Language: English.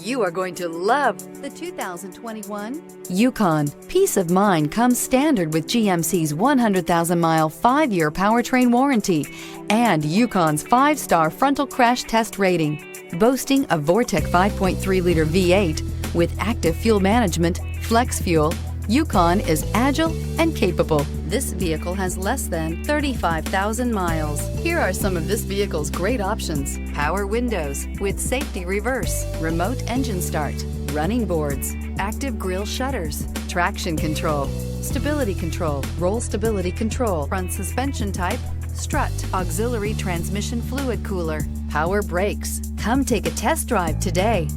You are going to love the 2021 Yukon. Peace of mind comes standard with GMC's 100,000-mile, 5-year powertrain warranty and Yukon's 5-star frontal crash test rating. Boasting a Vortec 5.3-liter V8 with active fuel management, flex fuel, Yukon is agile and capable. This vehicle has less than 35,000 miles. Here are some of this vehicle's great options: power windows with safety reverse, remote engine start, running boards, active grille shutters, traction control, stability control, roll stability control, front suspension type, strut, auxiliary transmission fluid cooler, power brakes. Come take a test drive today.